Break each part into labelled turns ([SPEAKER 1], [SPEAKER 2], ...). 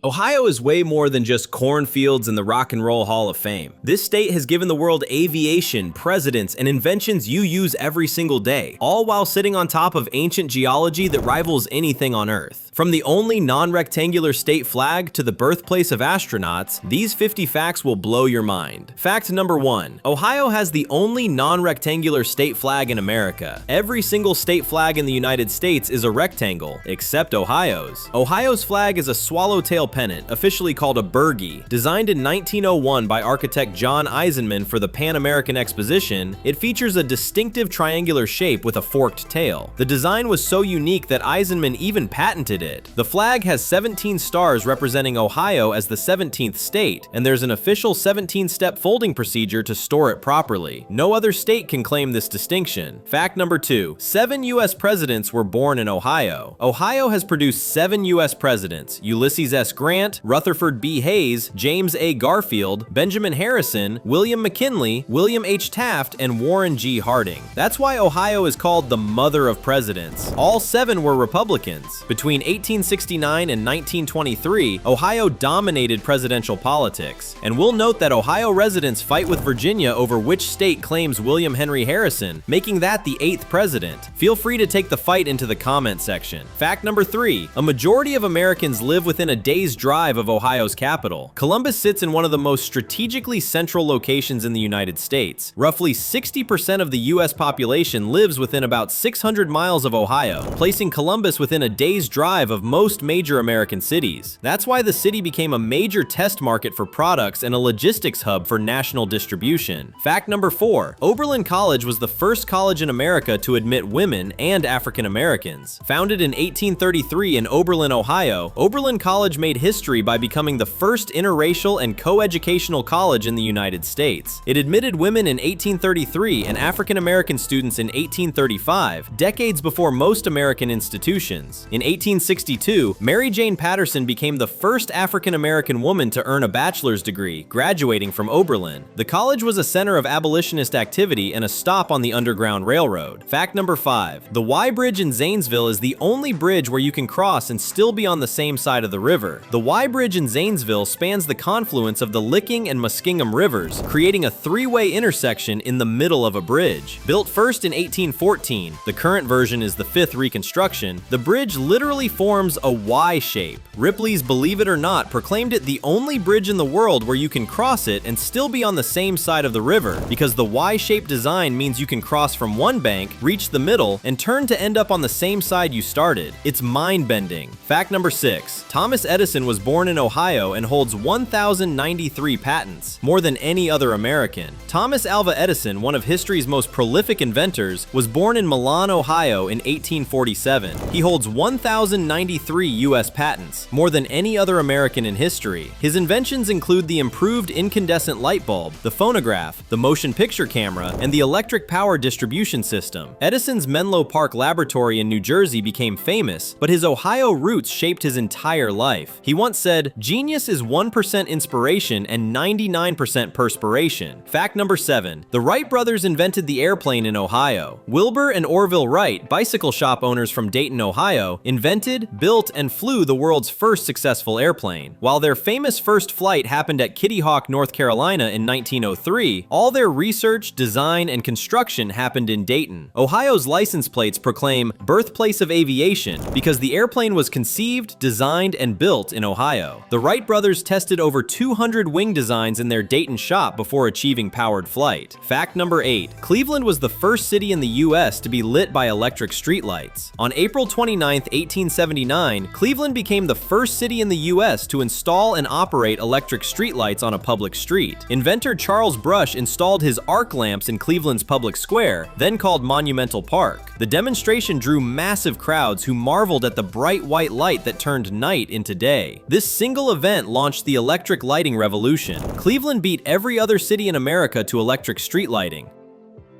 [SPEAKER 1] Ohio is way more than just cornfields and the Rock and Roll Hall of Fame. This state has given the world aviation, presidents, and inventions you use every single day, all while sitting on top of ancient geology that rivals anything on Earth. From the only non-rectangular state flag to the birthplace of astronauts, these 50 facts will blow your mind. Fact number 1. Ohio has the only non-rectangular state flag in America. Every single state flag in the United States is a rectangle, except Ohio's. Ohio's flag is a swallowtail pennant, officially called a burgee. Designed in 1901 by architect John Eisenman for the Pan American Exposition, it features a distinctive triangular shape with a forked tail. The design was so unique that Eisenman even patented it. The flag has 17 stars representing Ohio as the 17th state, and there's an official 17-step folding procedure to store it properly. No other state can claim this distinction. Fact number 2. 7 U.S. presidents were born in Ohio. Ohio has produced 7 U.S. presidents: Ulysses S. Grant, Rutherford B. Hayes, James A. Garfield, Benjamin Harrison, William McKinley, William H. Taft, and Warren G. Harding. That's why Ohio is called the mother of presidents. All 7 were Republicans. Between 1869 and 1923, Ohio dominated presidential politics. And we'll note that Ohio residents fight with Virginia over which state claims William Henry Harrison, making that the 8th president. Feel free to take the fight into the comment section. Fact number 3. A majority of Americans live within a day's drive of Ohio's capital. Columbus sits in one of the most strategically central locations in the United States. Roughly 60% of the U.S. population lives within about 600 miles of Ohio, placing Columbus within a day's drive of most major American cities. That's why the city became a major test market for products and a logistics hub for national distribution. Fact number 4. Oberlin College was the first college in America to admit women and African Americans. Founded in 1833 in Oberlin, Ohio, Oberlin College made history by becoming the first interracial and co-educational college in the United States. It admitted women in 1833 and African American students in 1835, decades before most American institutions. In 1862, Mary Jane Patterson became the first African American woman to earn a bachelor's degree, graduating from Oberlin. The college was a center of abolitionist activity and a stop on the Underground Railroad. Fact number 5. The Y Bridge in Zanesville is the only bridge where you can cross and still be on the same side of the river. The Y Bridge in Zanesville spans the confluence of the Licking and Muskingum rivers, creating a 3-way intersection in the middle of a bridge. Built first in 1814, the current version is the 5th reconstruction, the bridge literally forms a Y shape. Ripley's Believe It or Not proclaimed it the only bridge in the world where you can cross it and still be on the same side of the river, because the Y-shaped design means you can cross from one bank, reach the middle, and turn to end up on the same side you started. It's mind-bending. Fact number 6. Thomas Edison was born in Ohio and holds 1,093 patents, more than any other American. Thomas Alva Edison, one of history's most prolific inventors, was born in Milan, Ohio in 1847. He holds 1,093 U.S. patents, more than any other American in history. His inventions include the improved incandescent light bulb, the phonograph, the motion picture camera, and the electric power distribution system. Edison's Menlo Park laboratory in New Jersey became famous, but his Ohio roots shaped his entire life. He once said, "Genius is 1% inspiration and 99% perspiration." Fact number 7. The Wright brothers invented the airplane in Ohio. Wilbur and Orville Wright, bicycle shop owners from Dayton, Ohio, invented, built, and flew the world's first successful airplane. While their famous first flight happened at Kitty Hawk, North Carolina in 1903, all their research, design, and construction happened in Dayton. Ohio's license plates proclaim "Birthplace of Aviation" because the airplane was conceived, designed, and built in Ohio. The Wright brothers tested over 200 wing designs in their Dayton shop before achieving powered flight. Fact number 8. Cleveland was the first city in the U.S. to be lit by electric streetlights. On April 29, 1879, Cleveland became the first city in the U.S. to install and operate electric streetlights on a public street. Inventor Charles Brush installed his arc lamps in Cleveland's public square, then called Monumental Park. The demonstration drew massive crowds who marveled at the bright white light that turned night into day. This single event launched the electric lighting revolution. Cleveland beat every other city in America to electric street lighting.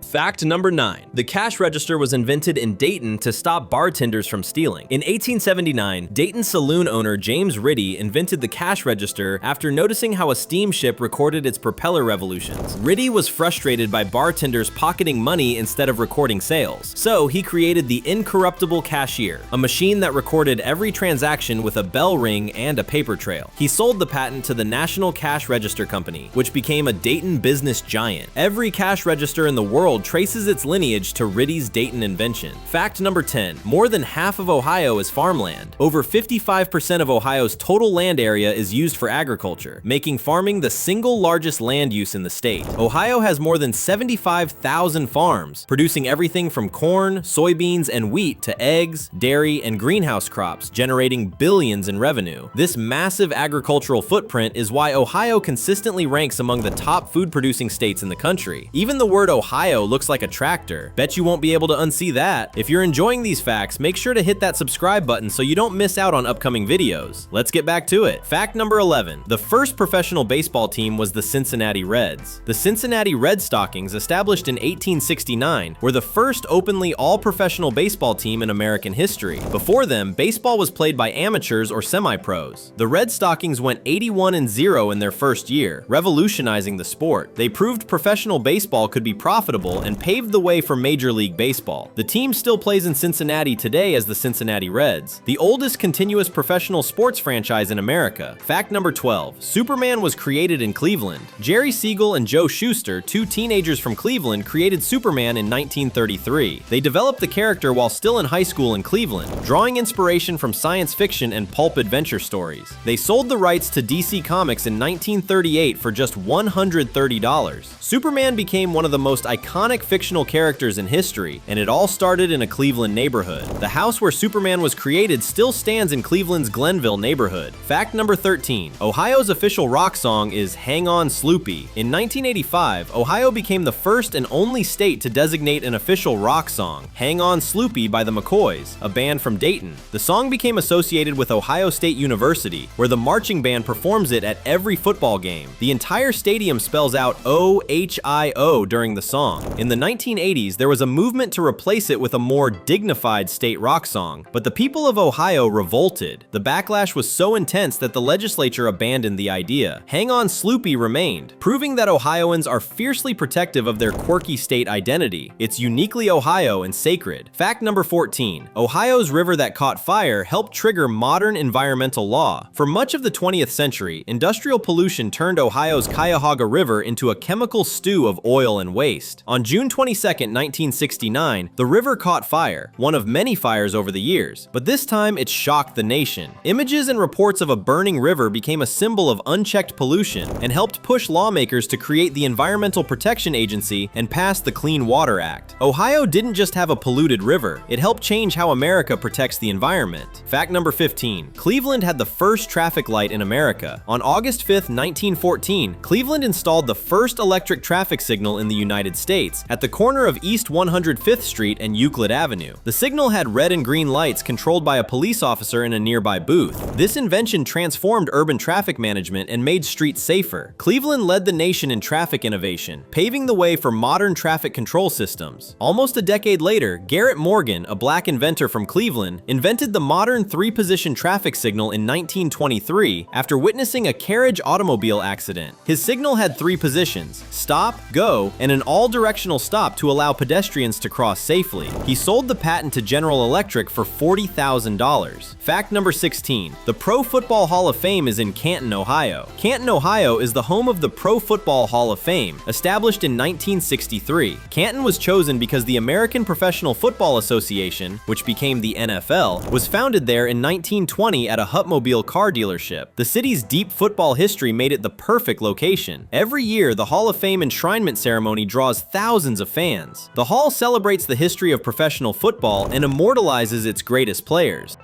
[SPEAKER 1] Fact number 9. The cash register was invented in Dayton to stop bartenders from stealing. In 1879, Dayton saloon owner James Ritty invented the cash register after noticing how a steamship recorded its propeller revolutions. Ritty was frustrated by bartenders pocketing money instead of recording sales, so he created the incorruptible cashier, a machine that recorded every transaction with a bell ring and a paper trail. He sold the patent to the National Cash Register Company, which became a Dayton business giant. Every cash register in the world traces its lineage to Ritty's Dayton invention. Fact number 10. More than half of Ohio is farmland. Over 55% of Ohio's total land area is used for agriculture, making farming the single largest land use in the state. Ohio has more than 75,000 farms, producing everything from corn, soybeans, and wheat to eggs, dairy, and greenhouse crops, generating billions in revenue. This massive agricultural footprint is why Ohio consistently ranks among the top food-producing states in the country. Even the word Ohio looks like a tractor. Bet you won't be able to unsee that. If you're enjoying these facts, make sure to hit that subscribe button so you don't miss out on upcoming videos. Let's get back to it. Fact number 11. The first professional baseball team was the Cincinnati Reds. The Cincinnati Red Stockings, established in 1869, were the first openly all-professional baseball team in American history. Before them, baseball was played by amateurs or semi-pros. The Red Stockings went 81-0 in their first year, revolutionizing the sport. They proved professional baseball could be profitable and paved the way for Major League Baseball. The team still plays in Cincinnati today as the Cincinnati Reds, the oldest continuous professional sports franchise in America. Fact number 12. Superman was created in Cleveland. Jerry Siegel and Joe Shuster, two teenagers from Cleveland, created Superman in 1933. They developed the character while still in high school in Cleveland, drawing inspiration from science fiction and pulp adventure stories. They sold the rights to DC Comics in 1938 for just $130. Superman became one of the most iconic fictional characters in history, and it all started in a Cleveland neighborhood. The house where Superman was created still stands in Cleveland's Glenville neighborhood. Fact number 13. Ohio's official rock song is Hang On Sloopy. In 1985, Ohio became the first and only state to designate an official rock song, Hang On Sloopy by the McCoys, a band from Dayton. The song became associated with Ohio State University, where the marching band performs it at every football game. The entire stadium spells out O-H-I-O during the song. In the 1980s, there was a movement to replace it with a more dignified state rock song, but the people of Ohio revolted. The backlash was so intense that the legislature abandoned the idea. Hang On Sloopy remained, proving that Ohioans are fiercely protective of their quirky state identity. It's uniquely Ohio and sacred. Fact number 14. Ohio's river that caught fire helped trigger modern environmental law. For much of the 20th century, industrial pollution turned Ohio's Cuyahoga River into a chemical stew of oil and waste. On June 22, 1969, the river caught fire, one of many fires over the years, but this time it shocked the nation. Images and reports of a burning river became a symbol of unchecked pollution and helped push lawmakers to create the Environmental Protection Agency and pass the Clean Water Act. Ohio didn't just have a polluted river, it helped change how America protects the environment. Fact number 15. Cleveland had the first traffic light in America. On August 5, 1914, Cleveland installed the first electric traffic signal in the United States at the corner of East 105th Street and Euclid Avenue. The signal had red and green lights controlled by a police officer in a nearby booth. This invention transformed urban traffic management and made streets safer. Cleveland led the nation in traffic innovation, paving the way for modern traffic control systems. Almost a decade later, Garrett Morgan, a black inventor from Cleveland, invented the modern three-position traffic signal in 1923 after witnessing a carriage automobile accident. His signal had three positions: stop, go, and an all-directional stop to allow pedestrians to cross safely. He sold the patent to General Electric for $40,000. Fact number 16. The Pro Football Hall of Fame is in Canton, Ohio. Canton, Ohio is the home of the Pro Football Hall of Fame, established in 1963. Canton was chosen because the American Professional Football Association, which became the NFL, was founded there in 1920 at a Hupmobile car dealership. The city's deep football history made it the perfect location. Every year, the Hall of Fame enshrinement ceremony draws thousands of fans. The hall celebrates the history of professional football and immortalizes its greatest players.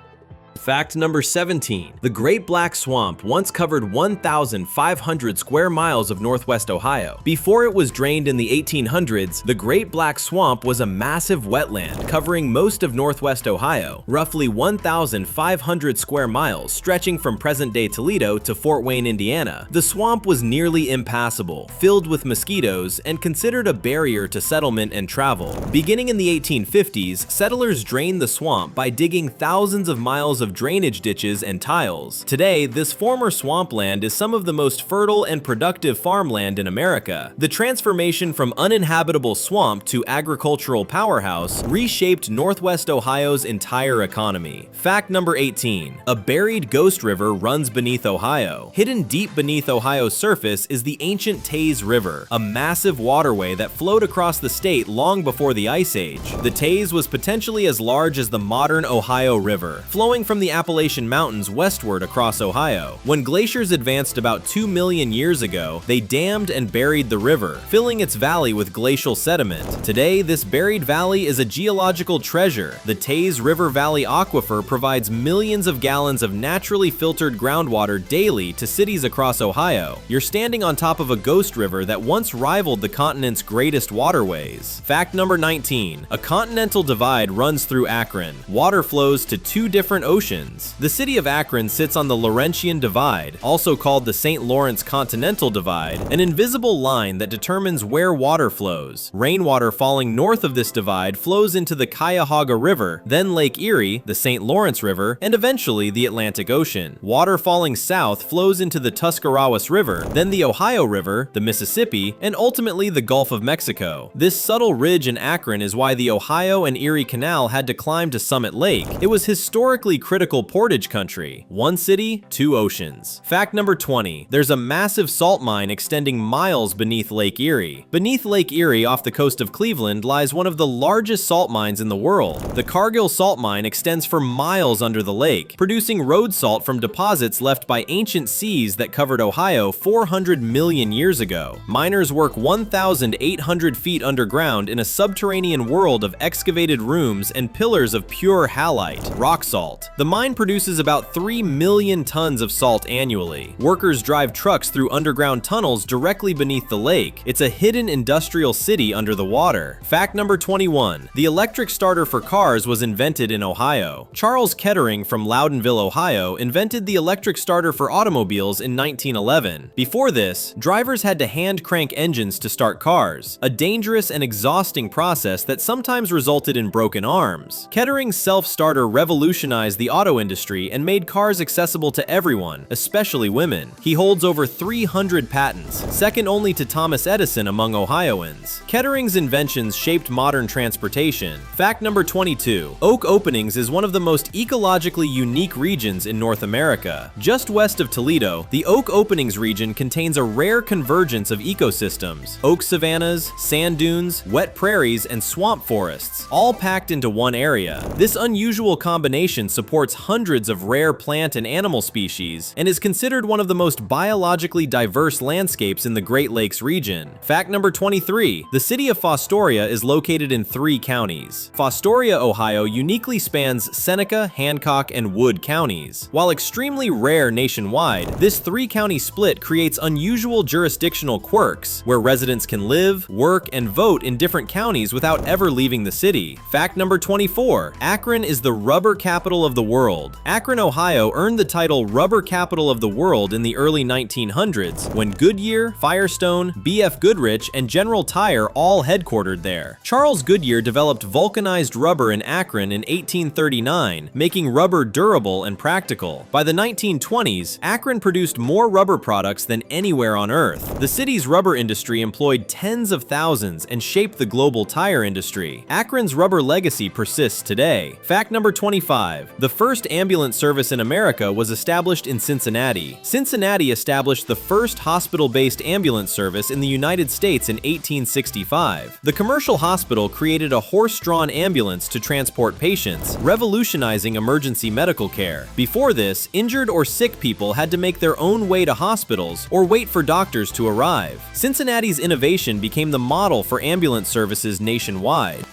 [SPEAKER 1] Fact number 17. The Great Black Swamp once covered 1,500 square miles of northwest Ohio. Before it was drained in the 1800s, the Great Black Swamp was a massive wetland covering most of northwest Ohio, roughly 1,500 square miles, stretching from present-day Toledo to Fort Wayne, Indiana. The swamp was nearly impassable, filled with mosquitoes, and considered a barrier to settlement and travel. Beginning in the 1850s, settlers drained the swamp by digging thousands of miles of drainage ditches and tiles. Today, this former swampland is some of the most fertile and productive farmland in America. The transformation from uninhabitable swamp to agricultural powerhouse reshaped northwest Ohio's entire economy. Fact number 18. A buried ghost river runs beneath Ohio. Hidden deep beneath Ohio's surface is the ancient Taze River, a massive waterway that flowed across the state long before the Ice Age. The Taze was potentially as large as the modern Ohio River, flowing from the Appalachian Mountains westward across Ohio. When glaciers advanced about 2 million years ago, they dammed and buried the river, filling its valley with glacial sediment. Today, this buried valley is a geological treasure. The Taze River Valley Aquifer provides millions of gallons of naturally filtered groundwater daily to cities across Ohio. You're standing on top of a ghost river that once rivaled the continent's greatest waterways. Fact number 19. A continental divide runs through Akron. Water flows to two different oceans. The city of Akron sits on the Laurentian Divide, also called the St. Lawrence Continental Divide, an invisible line that determines where water flows. Rainwater falling north of this divide flows into the Cuyahoga River, then Lake Erie, the St. Lawrence River, and eventually the Atlantic Ocean. Water falling south flows into the Tuscarawas River, then the Ohio River, the Mississippi, and ultimately the Gulf of Mexico. This subtle ridge in Akron is why the Ohio and Erie Canal had to climb to Summit Lake. It was historically critical portage country. One city, two oceans. Fact number 20. There's a massive salt mine extending miles beneath Lake Erie. Beneath Lake Erie off the coast of Cleveland lies one of the largest salt mines in the world. The Cargill Salt Mine extends for miles under the lake, producing road salt from deposits left by ancient seas that covered Ohio 400 million years ago. Miners work 1,800 feet underground in a subterranean world of excavated rooms and pillars of pure halite, rock salt. The mine produces about 3 million tons of salt annually. Workers drive trucks through underground tunnels directly beneath the lake. It's a hidden industrial city under the water. Fact number 21. The electric starter for cars was invented in Ohio. Charles Kettering from Loudonville, Ohio, invented the electric starter for automobiles in 1911. Before this, drivers had to hand crank engines to start cars, a dangerous and exhausting process that sometimes resulted in broken arms. Kettering's self-starter revolutionized the auto industry and made cars accessible to everyone, especially women. He holds over 300 patents, second only to Thomas Edison among Ohioans. Kettering's inventions shaped modern transportation. Fact number 22. Oak Openings is one of the most ecologically unique regions in North America. Just west of Toledo, the Oak Openings region contains a rare convergence of ecosystems: oak savannas, sand dunes, wet prairies, and swamp forests, all packed into one area. This unusual combination supports hundreds of rare plant and animal species and is considered one of the most biologically diverse landscapes in the Great Lakes region. Fact number 23. The city of Fostoria is located in 3 counties. Fostoria, Ohio uniquely spans Seneca, Hancock, and Wood counties. While extremely rare nationwide, this 3-county split creates unusual jurisdictional quirks, where residents can live, work, and vote in different counties without ever leaving the city. Fact number 24. Akron is the rubber capital of the world. Akron, Ohio earned the title Rubber Capital of the World in the early 1900s, when Goodyear, Firestone, B.F. Goodrich, and General Tire all headquartered there. Charles Goodyear developed vulcanized rubber in Akron in 1839, making rubber durable and practical. By the 1920s, Akron produced more rubber products than anywhere on Earth. The city's rubber industry employed tens of thousands and shaped the global tire industry. Akron's rubber legacy persists today. Fact number 25. The first ambulance service in America was established in Cincinnati. Cincinnati established the first hospital-based ambulance service in the United States in 1865. The commercial hospital created a horse-drawn ambulance to transport patients, revolutionizing emergency medical care. Before this, injured or sick people had to make their own way to hospitals or wait for doctors to arrive. Cincinnati's innovation became the model for ambulance services nationwide.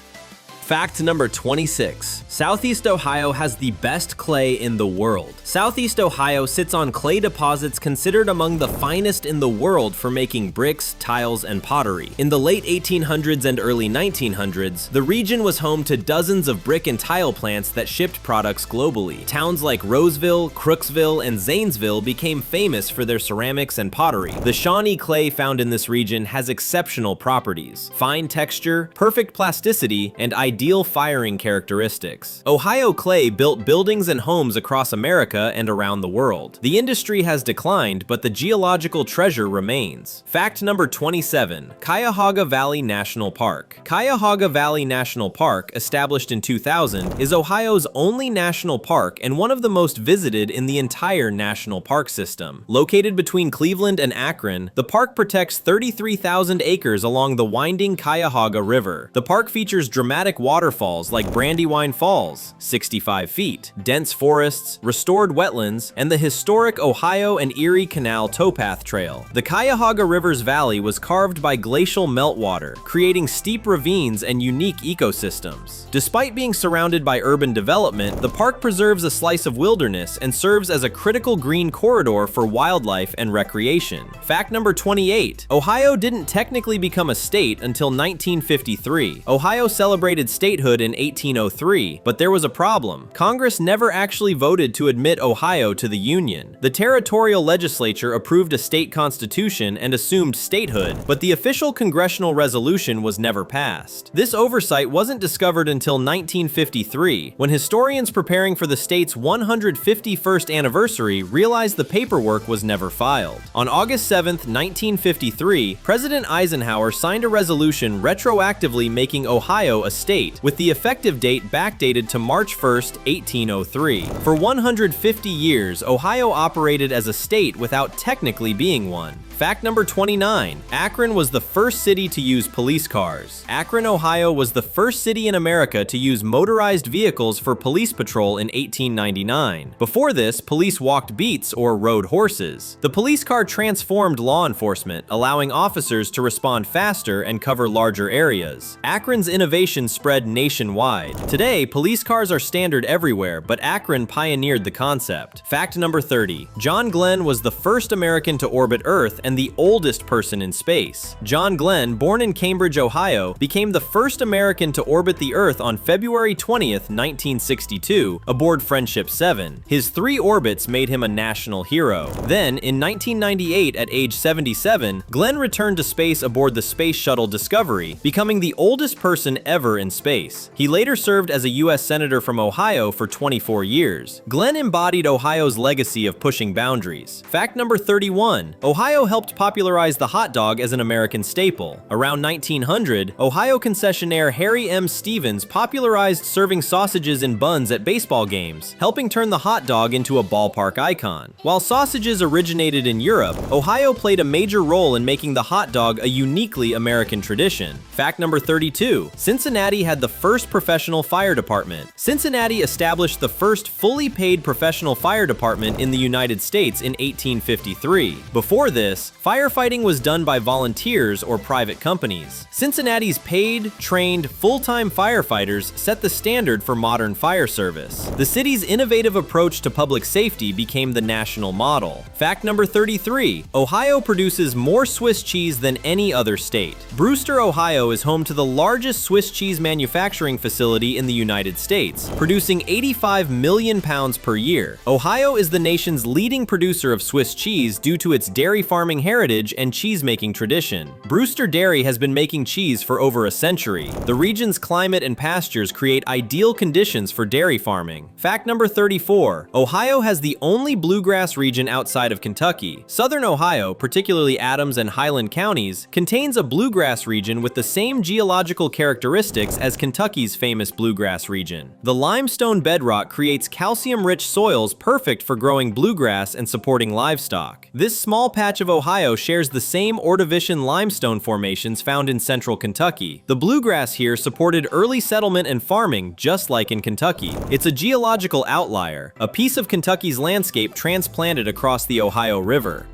[SPEAKER 1] Fact number 26. Southeast Ohio has the best clay in the world. Southeast Ohio sits on clay deposits considered among the finest in the world for making bricks, tiles, and pottery. In the late 1800s and early 1900s, the region was home to dozens of brick and tile plants that shipped products globally. Towns like Roseville, Crooksville, and Zanesville became famous for their ceramics and pottery. The Shawnee clay found in this region has exceptional properties: fine texture, perfect plasticity, and ideal firing characteristics. Ohio clay built buildings and homes across America and around the world. The industry has declined, but the geological treasure remains. Fact number 27. Cuyahoga Valley National Park. Cuyahoga Valley National Park, established in 2000, is Ohio's only national park and one of the most visited in the entire national park system. Located between Cleveland and Akron, the park protects 33,000 acres along the winding Cuyahoga River. The park features dramatic waterfalls like Brandywine Falls, 65 feet, dense forests, restored wetlands, and the historic Ohio and Erie Canal towpath trail. The Cuyahoga River's valley was carved by glacial meltwater, creating steep ravines and unique ecosystems. Despite being surrounded by urban development, the park preserves a slice of wilderness and serves as a critical green corridor for wildlife and recreation. Fact number 28. Ohio didn't technically become a state until 1953. Ohio celebrated statehood in 1803, but there was a problem. Congress never actually voted to admit Ohio to the Union. The territorial legislature approved a state constitution and assumed statehood, but the official congressional resolution was never passed. This oversight wasn't discovered until 1953, when historians preparing for the state's 151st anniversary realized the paperwork was never filed. On August 7, 1953, President Eisenhower signed a resolution retroactively making Ohio a state, with the effective date backdated to March 1, 1803. For 150 years, Ohio operated as a state without technically being one. Fact number 29. Akron was the first city to use police cars. Akron, Ohio was the first city in America to use motorized vehicles for police patrol in 1899. Before this, police walked beats or rode horses. The police car transformed law enforcement, allowing officers to respond faster and cover larger areas. Akron's innovation spread nationwide. Today, police cars are standard everywhere, but Akron pioneered the concept. Fact number 30. John Glenn was the first American to orbit Earth and the oldest person in space. John Glenn, born in Cambridge, Ohio, became the first American to orbit the Earth on February 20th, 1962, aboard Friendship 7. His 3 orbits made him a national hero. Then, in 1998, at age 77, Glenn returned to space aboard the Space Shuttle Discovery, becoming the oldest person ever in space. He later served as a U.S. Senator from Ohio for 24 years. Glenn embodied Ohio's legacy of pushing boundaries. Fact number 31. Ohio helped popularize the hot dog as an American staple. Around 1900, Ohio concessionaire Harry M. Stevens popularized serving sausages in buns at baseball games, helping turn the hot dog into a ballpark icon. While sausages originated in Europe, Ohio played a major role in making the hot dog a uniquely American tradition. Fact number 32. Cincinnati had the first professional fire department. Cincinnati established the first fully paid professional fire department in the United States in 1853. Before this, firefighting was done by volunteers or private companies. Cincinnati's paid, trained, full-time firefighters set the standard for modern fire service. The city's innovative approach to public safety became the national model. Fact number 33. Ohio produces more Swiss cheese than any other state. Brewster, Ohio is home to the largest Swiss cheese manufacturing facility in the United States, producing 85 million pounds per year. Ohio is the nation's leading producer of Swiss cheese due to its dairy farming heritage and cheese-making tradition. Brewster Dairy has been making cheese for over a century. The region's climate and pastures create ideal conditions for dairy farming. Fact number 34. Ohio has the only bluegrass region outside of Kentucky. Southern Ohio, particularly Adams and Highland counties, contains a bluegrass region with the same geological characteristics as Kentucky's famous bluegrass region. The limestone bedrock creates calcium-rich soils perfect for growing bluegrass and supporting livestock. This small patch of Ohio shares the same Ordovician limestone formations found in central Kentucky. The bluegrass here supported early settlement and farming, just like in Kentucky. It's a geological outlier, a piece of Kentucky's landscape transplanted across the Ohio River.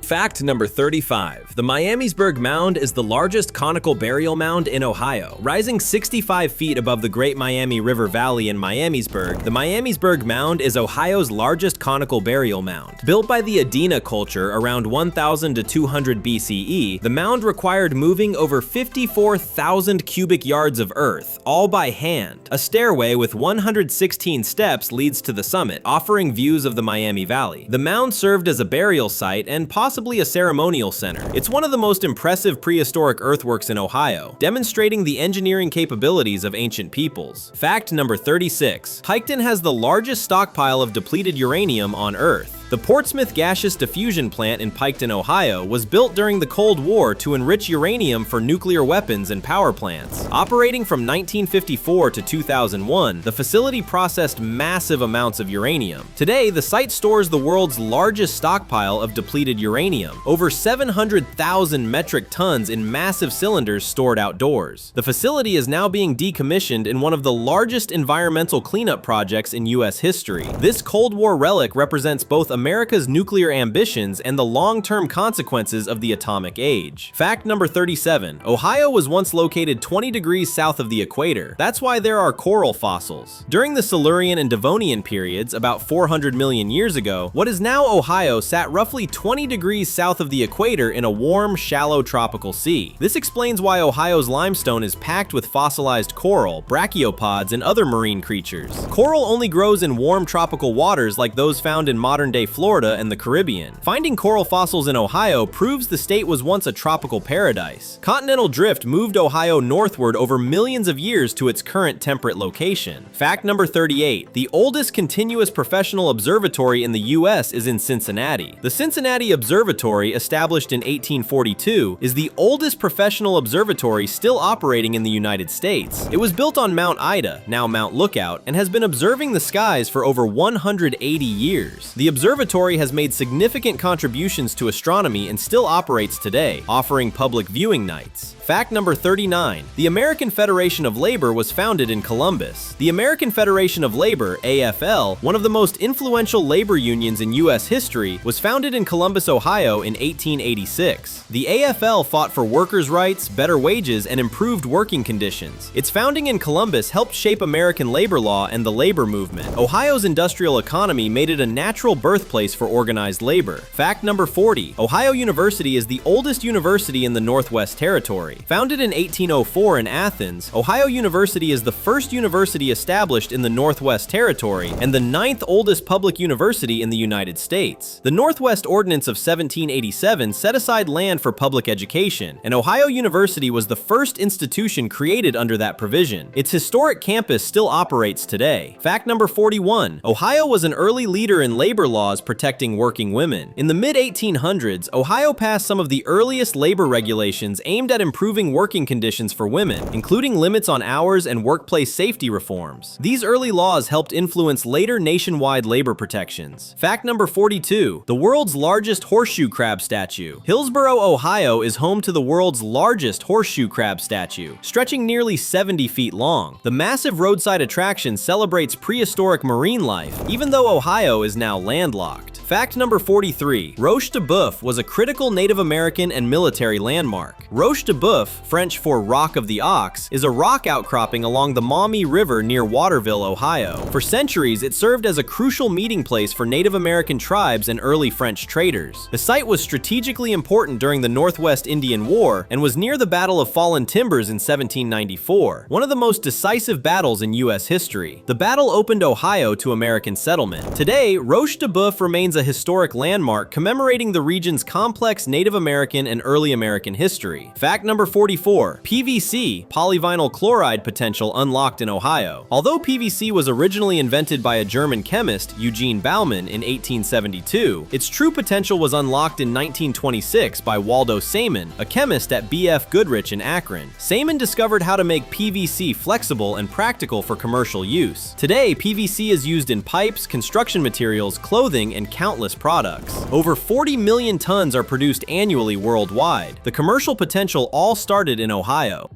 [SPEAKER 1] Fact number 35. The Miamisburg Mound is the largest conical burial mound in Ohio. Rising 65 feet above the Great Miami River Valley in Miamisburg, the Miamisburg Mound is Ohio's largest conical burial mound. Built by the Adena culture around 1000 to 200 BCE, the mound required moving over 54,000 cubic yards of earth, all by hand. A stairway with 116 steps leads to the summit, offering views of the Miami Valley. The mound served as a burial site and possibly a ceremonial center. It's one of the most impressive prehistoric earthworks in Ohio, demonstrating the engineering capabilities of ancient peoples. Fact number 36. Piketon has the largest stockpile of depleted uranium on Earth. The Portsmouth Gaseous Diffusion Plant in Piketon, Ohio, was built during the Cold War to enrich uranium for nuclear weapons and power plants. Operating from 1954 to 2001, the facility processed massive amounts of uranium. Today, the site stores the world's largest stockpile of depleted uranium, over 700,000 metric tons in massive cylinders stored outdoors. The facility is now being decommissioned in one of the largest environmental cleanup projects in U.S. history. This Cold War relic represents both America's nuclear ambitions and the long-term consequences of the atomic age. Fact number 37. Ohio was once located 20 degrees south of the equator. That's why there are coral fossils. During the Silurian and Devonian periods, about 400 million years ago, what is now Ohio sat roughly 20 degrees south of the equator in a warm, shallow tropical sea. This explains why Ohio's limestone is packed with fossilized coral, brachiopods, and other marine creatures. Coral only grows in warm tropical waters like those found in modern-day Florida and the Caribbean. Finding coral fossils in Ohio proves the state was once a tropical paradise. Continental drift moved Ohio northward over millions of years to its current temperate location. Fact number 38. The oldest continuous professional observatory in the U.S. is in Cincinnati. The Cincinnati Observatory, established in 1842, is the oldest professional observatory still operating in the United States. It was built on Mount Ida, now Mount Lookout, and has been observing the skies for over 180 years. The observatory has made significant contributions to astronomy and still operates today, offering public viewing nights. Fact number 39. The American Federation of Labor was founded in Columbus. The American Federation of Labor, AFL, one of the most influential labor unions in U.S. history, was founded in Columbus, Ohio in 1886. The AFL fought for workers' rights, better wages, and improved working conditions. Its founding in Columbus helped shape American labor law and the labor movement. Ohio's industrial economy made it a natural birthplace for organized labor. Fact number 40. Ohio University is the oldest university in the Northwest Territory. Founded in 1804 in Athens, Ohio University is the first university established in the Northwest Territory and the 9th oldest public university in the United States. The Northwest Ordinance of 1787 set aside land for public education, and Ohio University was the first institution created under that provision. Its historic campus still operates today. Fact number 41. Ohio was an early leader in labor laws protecting working women. In the mid-1800s, Ohio passed some of the earliest labor regulations aimed at improving working conditions for women, including limits on hours and workplace safety reforms. These early laws helped influence later nationwide labor protections. Fact number 42. The world's largest horseshoe crab statue. Hillsboro, Ohio is home to the world's largest horseshoe crab statue, stretching nearly 70 feet long. The massive roadside attraction celebrates prehistoric marine life, even though Ohio is now landlocked. Fact number 43. Roche de Boeuf was a critical Native American and military landmark. Roche de Boeuf, French for Rock of the Ox, is a rock outcropping along the Maumee River near Waterville, Ohio. For centuries, it served as a crucial meeting place for Native American tribes and early French traders. The site was strategically important during the Northwest Indian War and was near the Battle of Fallen Timbers in 1794, one of the most decisive battles in U.S. history. The battle opened Ohio to American settlement. Today, Roche de Boeuf remains a historic landmark commemorating the region's complex Native American and early American history. Fact number 44. PVC, polyvinyl chloride potential unlocked in Ohio. Although PVC was originally invented by a German chemist, Eugene Baumann, in 1872, its true potential was unlocked in 1926 by Waldo Sayman, a chemist at B.F. Goodrich in Akron. Sayman discovered how to make PVC flexible and practical for commercial use. Today, PVC is used in pipes, construction materials, clothing, and countless products. Over 40 million tons are produced annually worldwide. The commercial potential all started in Ohio.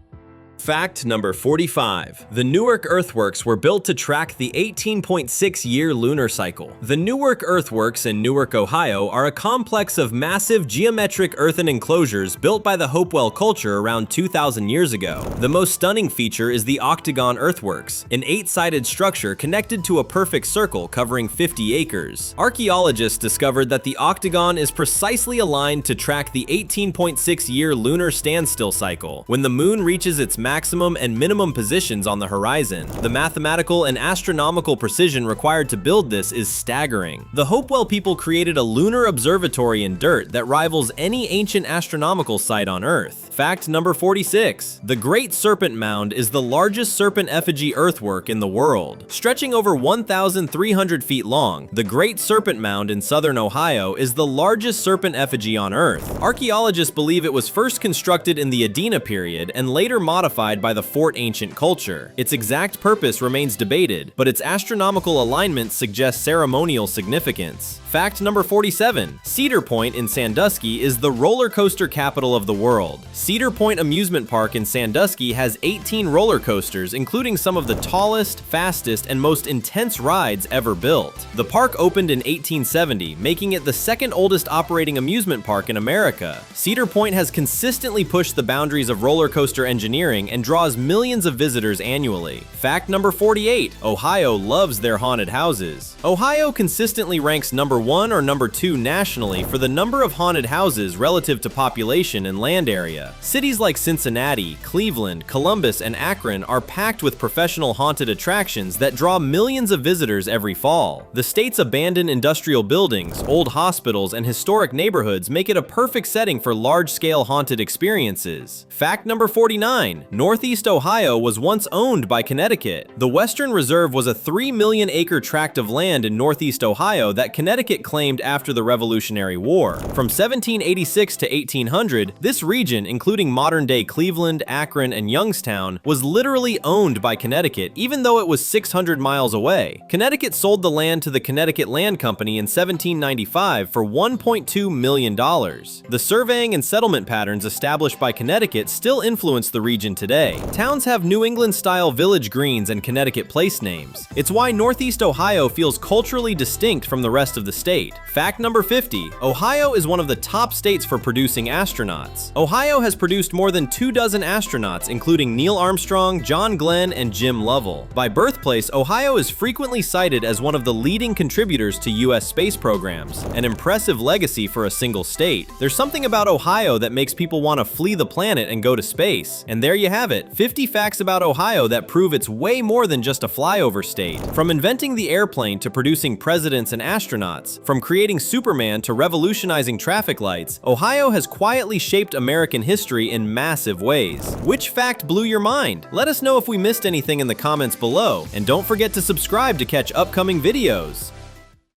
[SPEAKER 1] Fact number 45. The Newark earthworks were built to track the 18.6-year lunar cycle. The Newark earthworks in Newark, Ohio are a complex of massive geometric earthen enclosures built by the Hopewell culture around 2,000 years ago. The most stunning feature is the octagon earthworks, an 8-sided structure connected to a perfect circle covering 50 acres. Archaeologists discovered that the octagon is precisely aligned to track the 18.6-year lunar standstill cycle, when the moon reaches its maximum and minimum positions on the horizon. The mathematical and astronomical precision required to build this is staggering. The Hopewell people created a lunar observatory in dirt that rivals any ancient astronomical site on Earth. Fact number 46. The Great Serpent Mound is the largest serpent effigy earthwork in the world. Stretching over 1,300 feet long, the Great Serpent Mound in southern Ohio is the largest serpent effigy on Earth. Archaeologists believe it was first constructed in the Adena period and later modified by the Fort Ancient culture. Its exact purpose remains debated, but its astronomical alignment suggests ceremonial significance. Fact number 47. Cedar Point in Sandusky is the roller coaster capital of the world. Cedar Point Amusement Park in Sandusky has 18 roller coasters, including some of the tallest, fastest, and most intense rides ever built. The park opened in 1870, making it the second oldest operating amusement park in America. Cedar Point has consistently pushed the boundaries of roller coaster engineering and draws millions of visitors annually. Fact number 48. Ohio loves their haunted houses. Ohio consistently ranks number 1 or number 2 nationally for the number of haunted houses relative to population and land area. Cities like Cincinnati, Cleveland, Columbus, and Akron are packed with professional haunted attractions that draw millions of visitors every fall. The state's abandoned industrial buildings, old hospitals, and historic neighborhoods make it a perfect setting for large-scale haunted experiences. Fact number 49. Northeast Ohio was once owned by Connecticut. The Western Reserve was a 3 million acre tract of land in Northeast Ohio that Connecticut claimed after the Revolutionary War. From 1786 to 1800, this region, including modern-day Cleveland, Akron, and Youngstown, was literally owned by Connecticut, even though it was 600 miles away. Connecticut sold the land to the Connecticut Land Company in 1795 for $1.2 million. The surveying and settlement patterns established by Connecticut still influence the region today. Towns have New England-style village greens and Connecticut place names. It's why Northeast Ohio feels culturally distinct from the rest of the state. Fact number 50. Ohio is one of the top states for producing astronauts. Ohio has produced more than 24 astronauts, including Neil Armstrong, John Glenn, and Jim Lovell. By Birthplace, Ohio is frequently cited as one of the leading contributors to U.S. space programs, an impressive legacy for a single state. There's something about Ohio that makes people want to flee the planet and go to space. And there you have it, 50 facts about Ohio that prove it's way more than just a flyover state. From inventing the airplane to producing presidents and astronauts, from creating Superman to revolutionizing traffic lights, Ohio has quietly shaped American history in massive ways. Which fact blew your mind? Let us know if we missed anything in the comments below, and don't forget to subscribe to catch upcoming videos.